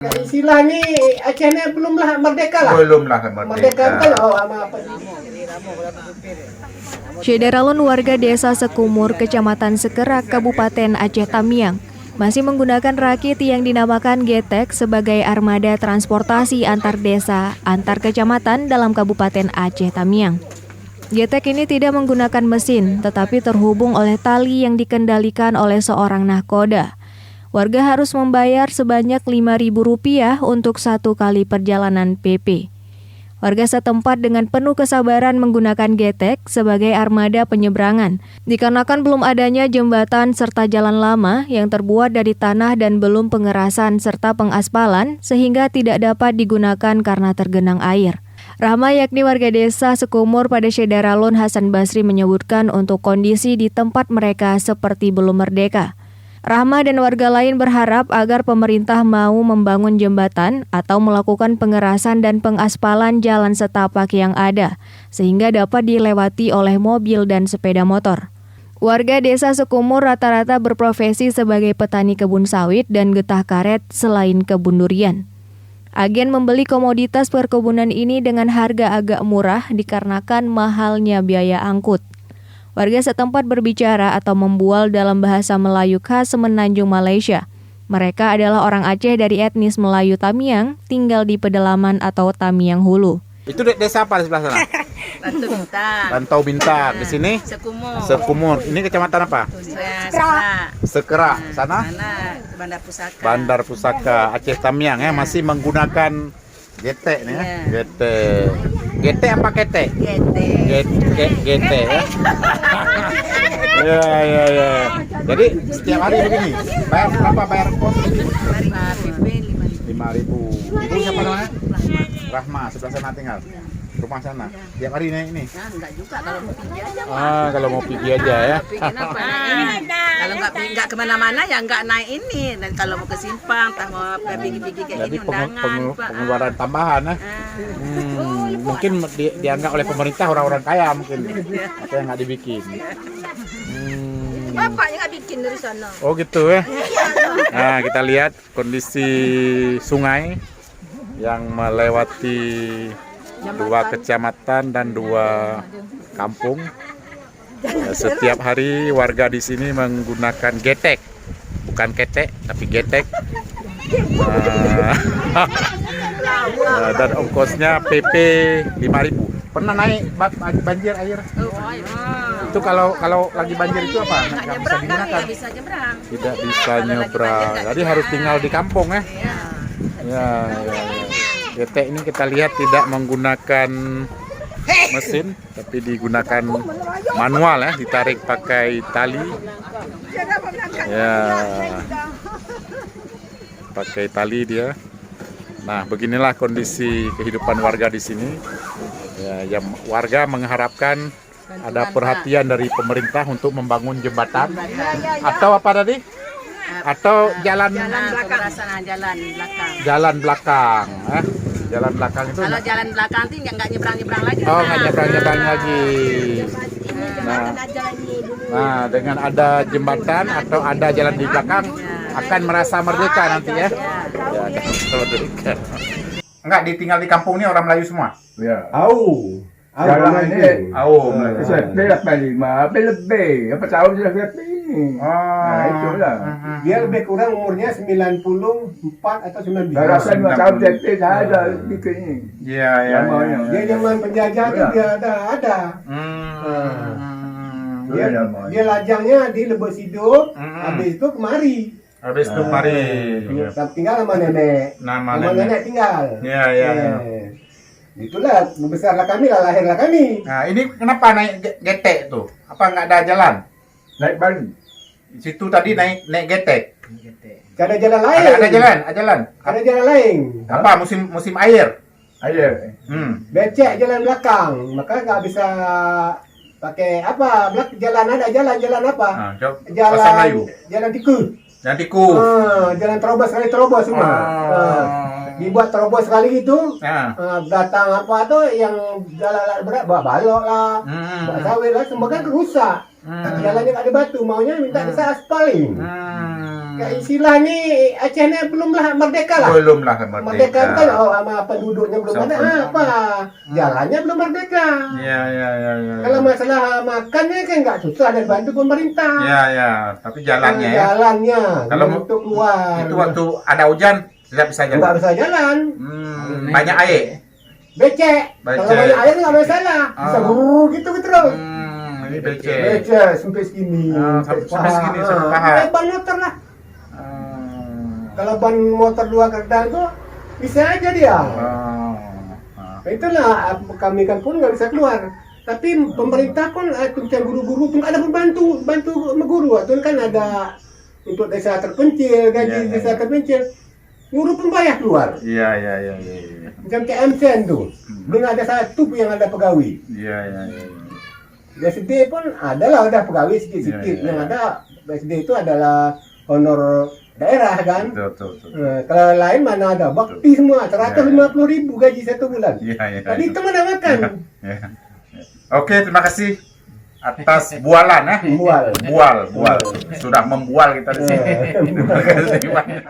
Istilah ni Aceh ni belumlah merdeka lah. Belumlah Merdeka kan sama apa sih? Syederalun warga desa Sekumur, Kecamatan Sekerak, Kabupaten Aceh Tamiang, masih menggunakan rakit yang dinamakan getek sebagai armada transportasi antar desa, antar kecamatan dalam Kabupaten Aceh Tamiang. Getek ini tidak menggunakan mesin, tetapi terhubung oleh tali yang dikendalikan oleh seorang nahkoda. Warga harus membayar sebanyak Rp5.000 untuk satu kali perjalanan PP. Warga setempat dengan penuh kesabaran menggunakan getek sebagai armada penyeberangan, dikarenakan belum adanya jembatan serta jalan lama yang terbuat dari tanah dan belum pengerasan serta pengaspalan sehingga tidak dapat digunakan karena tergenang air. Rahma yakni warga desa Sekumur pada Syederalun Hasan Basri menyebutkan untuk kondisi di tempat mereka seperti belum merdeka. Rahma dan warga lain berharap agar pemerintah mau membangun jembatan atau melakukan pengerasan dan pengaspalan jalan setapak yang ada, sehingga dapat dilewati oleh mobil dan sepeda motor. Warga desa Sekumur rata-rata berprofesi sebagai petani kebun sawit dan getah karet selain kebun durian. Agen membeli komoditas perkebunan ini dengan harga agak murah dikarenakan mahalnya biaya angkut. Warga setempat berbicara atau membual dalam bahasa Melayu khas Semenanjung, Malaysia. Mereka adalah orang Aceh dari etnis Melayu Tamiang, tinggal di pedalaman atau Tamiang Hulu. Itu desa apa di sebelah sana? Rantau Bintang. Rantau Bintang. Di sini? Sekumur. Sekumur. Ini kecamatan apa? Sekerak. Sana? Bandar Pusaka. Bandar Pusaka, Aceh Tamiang ya, masih menggunakan getek nih ya. Ya. Getek. Getek apa ketek? Getek. Getek ya. Ya. Jadi setiap hari begini. Bayar berapa bayar kos? PP 5.000. Ibu siapa namanya? Rahma, sebelah sana tinggal. Rumah sana. Tiap hari naik ini. Nah, enggak juga kalau mau pergi aja. Kalau mau pergi aja ya. Kenapa naik ini? Kalau enggak kemana-mana ya enggak naik ini. Dan kalau mau ke Simpang, tak mau pergi-pergi kayak Jadi ini undangan. pengeluaran tambahan ya. Mungkin dianggap oleh pemerintah orang-orang kaya mungkin. Apa yang nggak dibikin. Bapaknya nggak bikin dari sana. Oh gitu ya. Nah kita lihat kondisi sungai yang melewati 2 kecamatan dan 2 kampung. Setiap hari warga di sini menggunakan getek, bukan ketek tapi getek. Dan ongkosnya PP 5.000. Pernah naik banjir air? Itu kalau lagi banjir itu apa? Nggak bisa digunakan. Tidak bisa nyebrang. Jadi harus tinggal di kampung ya. Ya. Getek ini kita lihat tidak menggunakan mesin, tapi digunakan manual ya, ditarik pakai tali. Ya. Pakai tali dia. Nah, beginilah kondisi kehidupan warga di sini. Ya, warga mengharapkan ada perhatian dari pemerintah untuk membangun jembatan atau apa tadi? Atau jalan belakang. Jalan belakang. Jalan belakang itu. Kalau jalan belakang nanti nggak nyebrang-nyebrang lagi. Oh, nggak nyebrang-nyebrang lagi. Nah, dengan ada jembatan atau ada jalan di belakang akan merasa merdeka nanti ya. Ya, merdeka. Enggak, ditinggal di kampung ini orang Melayu semua. Ya. Jalan ini. Saya Lebih. Apa tahun sudah lebih ini? Nah, itulah. Dia lebih kurang umurnya 94 atau 92. Rasa 2 tahun lebih dah ada bikin ini. Iya. Dia zaman penjajah tu dia ada. Dia lajangnya di Lebok Siduk, habis itu kemari. Habis itu mari. Tinggal sama nenek. Nama Sama nenek tinggal. Iya. Itulah, membesarlah kami lah, lahirlah kami. Nah, ini kenapa naik getek tuh? Apa nggak ada jalan? Naik balik. Di situ tadi naik getek. Gak ada jalan lain. Ada jalan. Ada jalan lain. Apa musim air? Ayo. Becek jalan belakang, maka nggak bisa pakai apa? Jalan apa? Bahasa Melayu. Jalan tikus. Jalan tikus. Jalan terobos semua. Dibuat terobos sekali gitu. Datang apa tuh yang jalan berat, bawa balok lah, bawa sawit lah, semua kan rusak. Jalannya nggak ada batu, maunya minta desa aspalin. Kayak istilah nih Aceh ini belumlah merdeka lah. Belum lah Merdeka kan sama penduduknya belum ada apa. Jalannya belum merdeka. Iya. Kalau masalah makannya kan nggak susah dan bantu pemerintah. Iya. Tapi jalannya ya. Jalannya. Kalau untuk keluar. Itu waktu ada hujan tidak bisa jalan. Nggak bisa jalan. Banyak air. Becek. Kalau banyak air nggak masalah. Bisa buru gitu terus. Ini becek. Becek sampai segini. Sampai segini sampai paha. Kayak ban motor lah. Kalau ban motor 2 kardang tuh bisa aja dia. Nah, itulah kami kan pun nggak bisa keluar. Tapi pemerintah pun tentang guru-guru pun ada bantu sama guru. Itu kan ada untuk desa terpencil, gaji desa terpencil. Guru pun bayar keluar. Iya. Macam KMSN tuh. Belum ada satu pun yang ada pegawai. Iya. BSD pun adalah ada pegawai sedikit-sedikit. Yang ada BSD itu adalah honor daerah kan. Betul. Kalau lain mana ada bakti semua 150.000 gaji 1 bulan. Iya. Tadi itu mana makan? Oke, terima kasih atas bualan ya. Bual. Bual. Sudah membual kita di sini. Terima kasih banyak.